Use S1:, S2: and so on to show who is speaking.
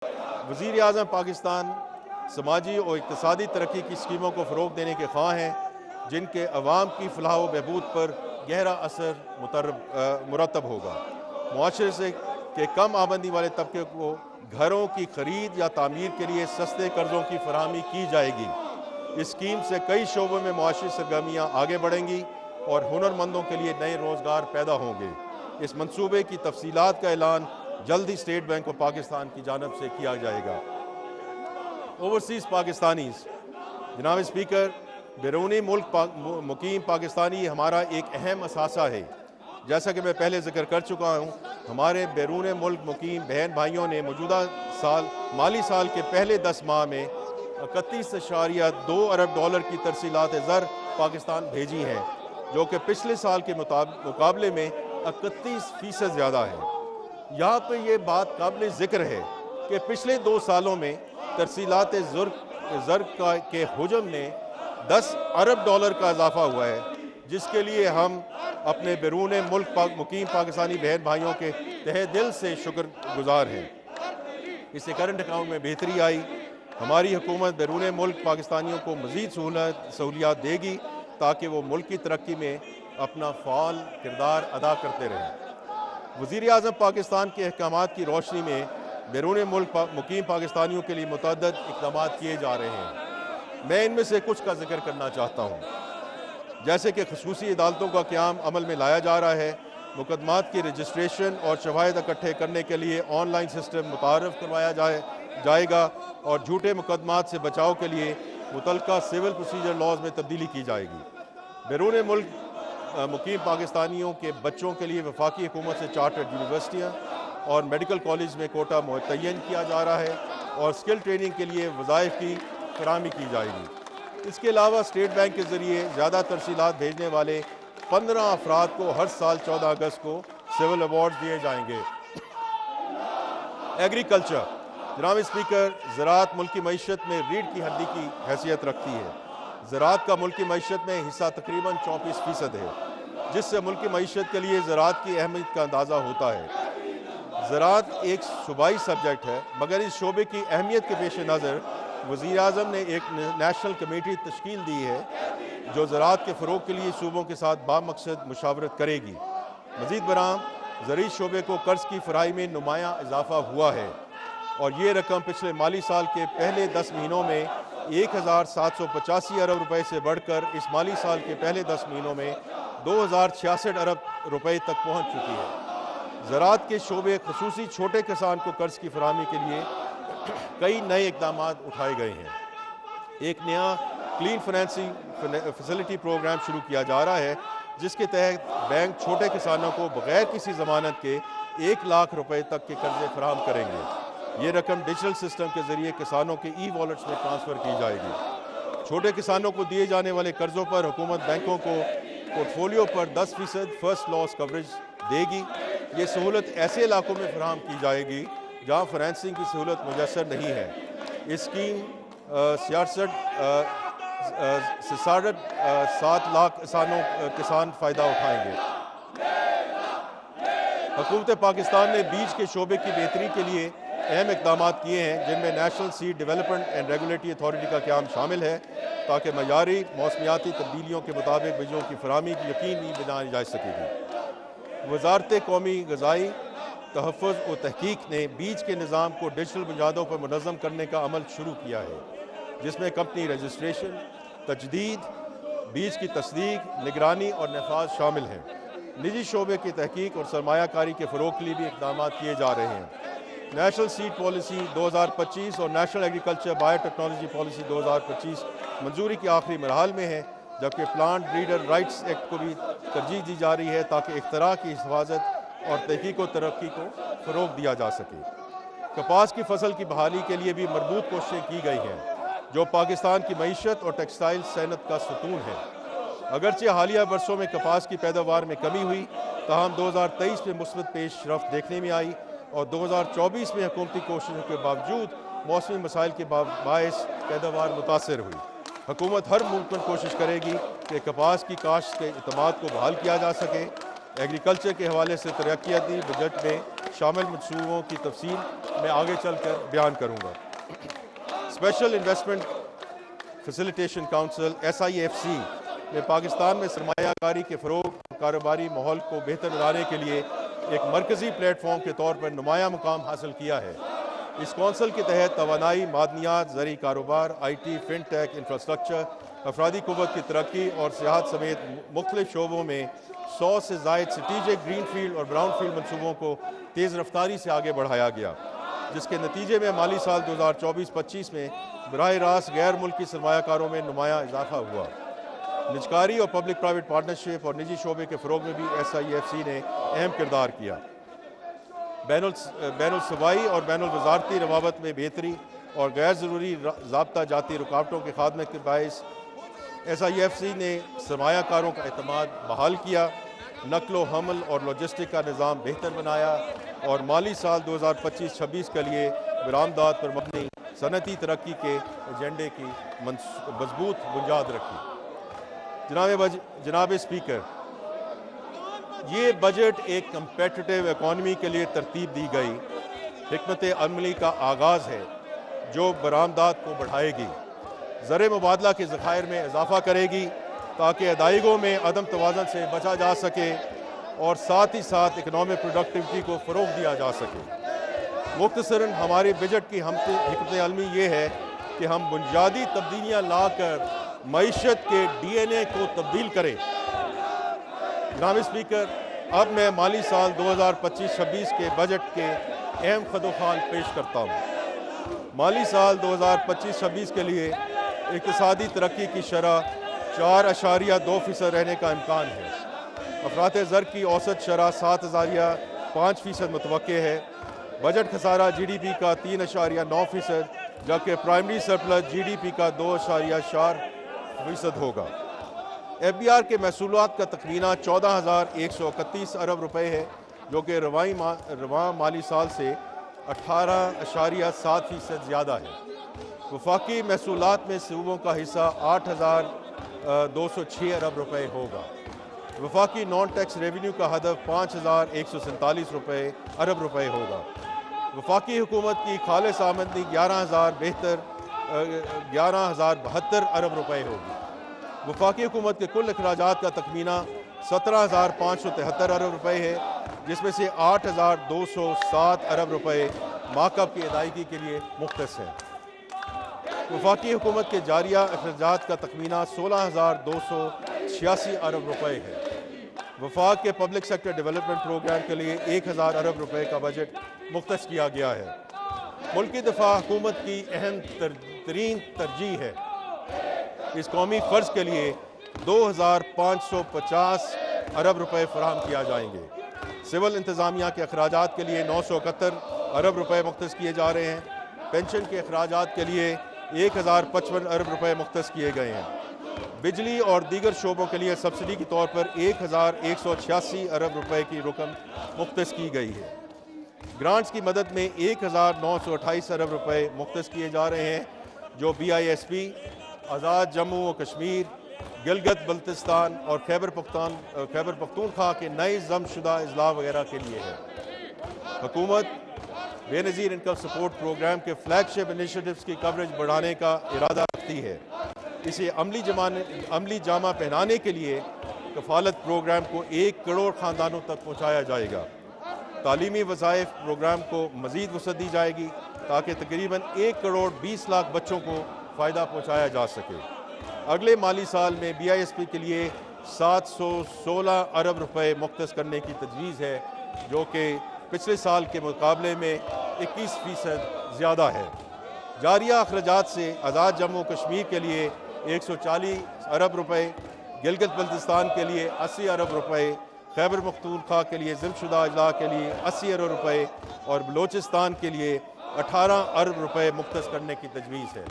S1: وزیر اعظم پاکستان سماجی اور اقتصادی ترقی کی اسکیموں کو فروغ دینے کے خواہاں ہیں جن کے عوام کی فلاح و بہبود پر گہرا اثر مرتب ہوگا۔ معاشرے سے کہ کم آمدنی والے طبقے کو گھروں کی خرید یا تعمیر کے لیے سستے قرضوں کی فراہمی کی جائے گی۔ اس اسکیم سے کئی شعبوں میں معاشی سرگرمیاں آگے بڑھیں گی اور ہنرمندوں کے لیے نئے روزگار پیدا ہوں گے۔ اس منصوبے کی تفصیلات کا اعلان جلد ہی اسٹیٹ بینک آف پاکستان کی جانب سے کیا جائے گا۔ اوورسیز پاکستانیز، جناب اسپیکر، بیرونی ملک مقیم پاکستانی ہمارا ایک اہم اثاثہ ہے۔ جیسا کہ میں پہلے ذکر کر چکا ہوں، ہمارے بیرون ملک مقیم بہن بھائیوں نے موجودہ مالی سال کے پہلے 10 ماہ میں 31.2 ارب ڈالر کی ترسیلات زر پاکستان بھیجی ہیں، جو کہ پچھلے سال کے مقابلے میں 31% زیادہ ہے۔ یہاں پہ یہ بات قابل ذکر ہے کہ پچھلے 2 سالوں میں ترسیلات زر کے حجم میں 10 ارب ڈالر کا اضافہ ہوا ہے، جس کے لیے ہم اپنے بیرون ملک مقیم پاکستانی بہن بھائیوں کے تہہ دل سے شکر گزار ہیں۔ اس سے کرنٹ اکاؤنٹ میں بہتری آئی۔ ہماری حکومت بیرون ملک پاکستانیوں کو مزید سہولیات دے گی تاکہ وہ ملک کی ترقی میں اپنا فعال کردار ادا کرتے رہیں۔ وزیر اعظم پاکستان کے احکامات کی روشنی میں بیرون ملک مقیم پاکستانیوں کے لیے متعدد اقدامات کیے جا رہے ہیں۔ میں ان میں سے کچھ کا ذکر کرنا چاہتا ہوں، جیسے کہ خصوصی عدالتوں کا قیام عمل میں لایا جا رہا ہے، مقدمات کی رجسٹریشن اور شواہد اکٹھے کرنے کے لیے آن لائن سسٹم متعارف کروایا جائے گا اور جھوٹے مقدمات سے بچاؤ کے لیے متعلقہ سول پروسیجر لاز میں تبدیلی کی جائے گی۔ بیرون ملک مقیم پاکستانیوں کے بچوں کے لیے وفاقی حکومت سے چارٹرڈ یونیورسٹیاں اور میڈیکل کالج میں کوٹا متعین کیا جا رہا ہے اور اسکل ٹریننگ کے لیے وظائف کی فراہمی کی جائے گی۔ اس کے علاوہ اسٹیٹ بینک کے ذریعے زیادہ ترسیلات بھیجنے والے 15 افراد کو ہر سال 14 اگست کو سول ایوارڈ دیے جائیں گے۔ ایگریکلچر، جناب اسپیکر، زراعت ملکی معیشت میں ریڑھ کی ہڈی کی حیثیت رکھتی ہے۔ زراعت کا ملکی معیشت میں حصہ تقریباً 34% ہے، جس سے ملکی معیشت کے لیے زراعت کی اہمیت کا اندازہ ہوتا ہے۔ زراعت ایک صوبائی سبجیکٹ ہے، مگر اس شعبے کی اہمیت کے پیش نظر وزیر اعظم نے ایک نیشنل کمیٹی تشکیل دی ہے جو زراعت کے فروغ کے لیے صوبوں کے ساتھ بامقصد مشاورت کرے گی۔ مزید برآں زرعی شعبے کو قرض کی فراہمی میں نمایاں اضافہ ہوا ہے اور یہ رقم پچھلے مالی سال کے پہلے 10 مہینوں میں 1785 ارب روپے سے بڑھ کر اس مالی سال کے پہلے 10 مہینوں میں 2066 ارب روپے تک پہنچ چکی ہے۔ زراعت کے شعبے خصوصی چھوٹے کسان کو قرض کی فراہمی کے لیے کئی نئے اقدامات اٹھائے گئے ہیں۔ ایک نیا کلین فنانسنگ فیسلٹی پروگرام شروع کیا جا رہا ہے، جس کے تحت بینک چھوٹے کسانوں کو بغیر کسی ضمانت کے 1 لاکھ روپے تک کے قرضے فراہم کریں گے۔ یہ رقم ڈیجیٹل سسٹم کے ذریعے کسانوں کے ای والیٹس میں ٹرانسفر کی جائے گی۔ چھوٹے کسانوں کو دیے جانے والے قرضوں پر حکومت بینکوں کو پورٹ فولیو پر 10% فرسٹ لاس کوریج دے گی۔ یہ سہولت ایسے علاقوں میں فراہم کی جائے گی جہاں فنانسنگ کی سہولت میسر نہیں ہے۔ اس اسکیم 7 لاکھ کسان فائدہ اٹھائیں گے۔ حکومت پاکستان نے بیج کے شعبے کی بہتری کے لیے اہم اقدامات کیے ہیں، جن میں national seed development and regulatory authority کا قیام شامل ہے تاکہ معیاری موسمیاتی تبدیلیوں کے مطابق بیجوں کی فراہمی یقینی بنائی جا سکے گی۔ وزارت قومی غذائی تحفظ و تحقیق نے بیج کے نظام کو ڈیجیٹل بنیادوں پر منظم کرنے کا عمل شروع کیا ہے، جس میں کمپنی رجسٹریشن، تجدید، بیج کی تصدیق، نگرانی اور نفاذ شامل ہیں۔ نجی شعبے کی تحقیق اور سرمایہ کاری کے فروغ کے لیے بھی اقدامات کیے جا رہے ہیں۔ نیشنل سیڈ پالیسی 2025 اور national agriculture bio technology policy 2025 منظوری کے آخری مراحل میں ہیں، جبکہ پلانٹ بریڈر رائٹس ایکٹ کو بھی ترجیح دی جا رہی ہے تاکہ اختراع کی حفاظت اور تحقیق و ترقی کو فروغ دیا جا سکے۔ کپاس کی فصل کی بحالی کے لیے بھی مربوط کوششیں کی گئی ہیں، جو پاکستان کی معیشت اور ٹیکسٹائل صنعت کا ستون ہے۔ اگرچہ حالیہ برسوں میں کپاس کی پیداوار میں کمی ہوئی، تاہم 2023 میں مثبت پیش رفت دیکھنے میں آئی اور 2024 میں حکومتی کوششوں کے باوجود موسمی مسائل کے باعث پیداوار متاثر ہوئی۔ حکومت ہر ممکن کوشش کرے گی کہ کپاس کی کاشت کے اعتماد کو بحال کیا جا سکے۔ ایگریکلچر کے حوالے سے ترقیاتی بجٹ میں شامل منصوبوں کی تفصیل میں آگے چل کر بیان کروں گا۔ Special investment facilitation council SIFC نے پاکستان میں سرمایہ کاری کے فروغ اور کاروباری ماحول کو بہتر بنانے کے لیے ایک مرکزی پلیٹ فارم کے طور پر نمایاں مقام حاصل کیا ہے۔ اس کونسل کے تحت توانائی، معدنیات، زرعی کاروبار، IT، فن ٹیک، انفراسٹرکچر، افرادی قوت کی ترقی اور سیاحت سمیت مختلف شعبوں میں 100 سے زائد اسٹریٹجک گرین فیلڈ اور براؤن فیلڈ منصوبوں کو تیز رفتاری سے آگے بڑھایا گیا، جس کے نتیجے میں مالی سال 2024-25 میں براہ راست غیر ملکی سرمایہ کاروں میں نمایاں اضافہ ہوا۔ نجکاری اور پبلک پرائیویٹ پارٹنرشپ اور نجی شعبے کے فروغ میں بھی SIFC نے اہم کردار کیا۔ بین الصوبائی اور بین الوزارتی روابط میں بہتری اور غیر ضروری ضابطہ جاتی رکاوٹوں کے خاتمے کے باعث SIFC نے سرمایہ کاروں کا اعتماد بحال کیا، نقل و حمل اور لاجسٹک کا نظام بہتر بنایا اور مالی سال 2025-26 کے لیے برآمدات پر مبنی صنعتی ترقی کے ایجنڈے کی مضبوط بنیاد رکھی۔ جناب اسپیکر، یہ بجٹ ایک کمپیٹیٹیو اکانومی کے لیے ترتیب دی گئی حکمت عملی کا آغاز ہے جو برآمدات کو بڑھائے گی، زر مبادلہ کے ذخائر میں اضافہ کرے گی تاکہ ادائیگیوں میں عدم توازن سے بچا جا سکے اور ساتھ ہی ساتھ اکنامک پروڈکٹیوٹی کو فروغ دیا جا سکے۔ مختصراً ہماری بجٹ کی حکمت عملی یہ ہے کہ ہم بنیادی تبدیلیاں لا کر معیشت کے DNA کو تبدیل کریں۔ جناب اسپیکر، اب میں مالی سال 2025-26 کے بجٹ کے اہم خدوخال پیش کرتا ہوں۔ مالی سال 2025-26 کے لیے اقتصادی ترقی کی شرح 4.2% رہنے کا امکان ہے۔ افراط زر کی اوسط شرح 7.5% متوقع ہے۔ بجٹ خسارہ GDP کا 3.9%، جبکہ پرائمری سرپلس GDP کا 2.4% ہوگا۔ FBR کے محصولات کا تخمینہ 14,131 ارب روپے ہے، جو کہ رواں مالی سال سے 18.7% زیادہ ہے۔ وفاقی محصولات میں صوبوں کا حصہ 8,206 ارب روپے ہوگا۔ وفاقی نان ٹیکس ریونیو کا ہدف 5,147 ارب روپے ہوگا۔ وفاقی حکومت کی خالص آمدنی 11,072 ارب روپے ہوگی۔ وفاقی حکومت کے کل اخراجات کا تخمینہ 17,573 ارب روپے ہے، جس میں سے 8,207 ارب روپے مارک-اپ کی ادائیگی کے لیے مختص ہیں۔ وفاقی حکومت کے جاریہ اخراجات کا تخمینہ 16,286 ارب روپے ہے۔ وفاق کے پبلک سیکٹر ڈیولپمنٹ پروگرام کے لیے 1,000 ارب روپے کا بجٹ مختص کیا گیا ہے۔ ملکی دفاع حکومت کی اہم ترین ترجیح ہے۔ اس قومی فرض کے لیے 2,550 ارب روپے فراہم کیا جائیں گے۔ سول انتظامیہ کے اخراجات کے لیے 971 ارب روپے مختص کیے جا رہے ہیں۔ پینشن کے اخراجات کے لیے 1,055 ارب روپے مختص کیے گئے ہیں۔ بجلی اور دیگر شعبوں کے لیے سبسڈی کے طور پر 1,186 ارب روپے کی رقم مختص کی گئی ہے۔ گرانٹس کی مدد میں 1,928 ارب روپے مختص کیے جا رہے ہیں، جو BISP، آزاد جموں و کشمیر، گلگت بلتستان اور خیبر پختونخوا کے نئے ضم شدہ اضلاع وغیرہ کے لیے ہے۔ حکومت بے نظیر انکم سپورٹ پروگرام کے فلیگ شپ انیشیٹوز کی کوریج بڑھانے کا ارادہ رکھتی ہے۔ اسے عملی جامہ پہنانے کے لیے کفالت پروگرام کو 1 کروڑ خاندانوں تک پہنچایا جائے گا۔ تعلیمی وظائف پروگرام کو مزید وسعت دی جائے گی تاکہ تقریباً 1 کروڑ 20 لاکھ بچوں کو فائدہ پہنچایا جا سکے۔ اگلے مالی سال میں BISP کے لیے 716 ارب روپے مختص کرنے کی تجویز ہے، جو کہ پچھلے سال کے مقابلے میں 21% زیادہ ہے۔ جاریہ اخراجات سے آزاد جموں کشمیر کے لیے 140 ارب روپے، گلگت بلتستان کے لیے 80 ارب روپے، خیبر پختونخوا کے لیے ضم شدہ اضلاع کے لیے 80 ارب روپے اور بلوچستان کے لیے 18 ارب روپے مختص کرنے کی تجویز ہے۔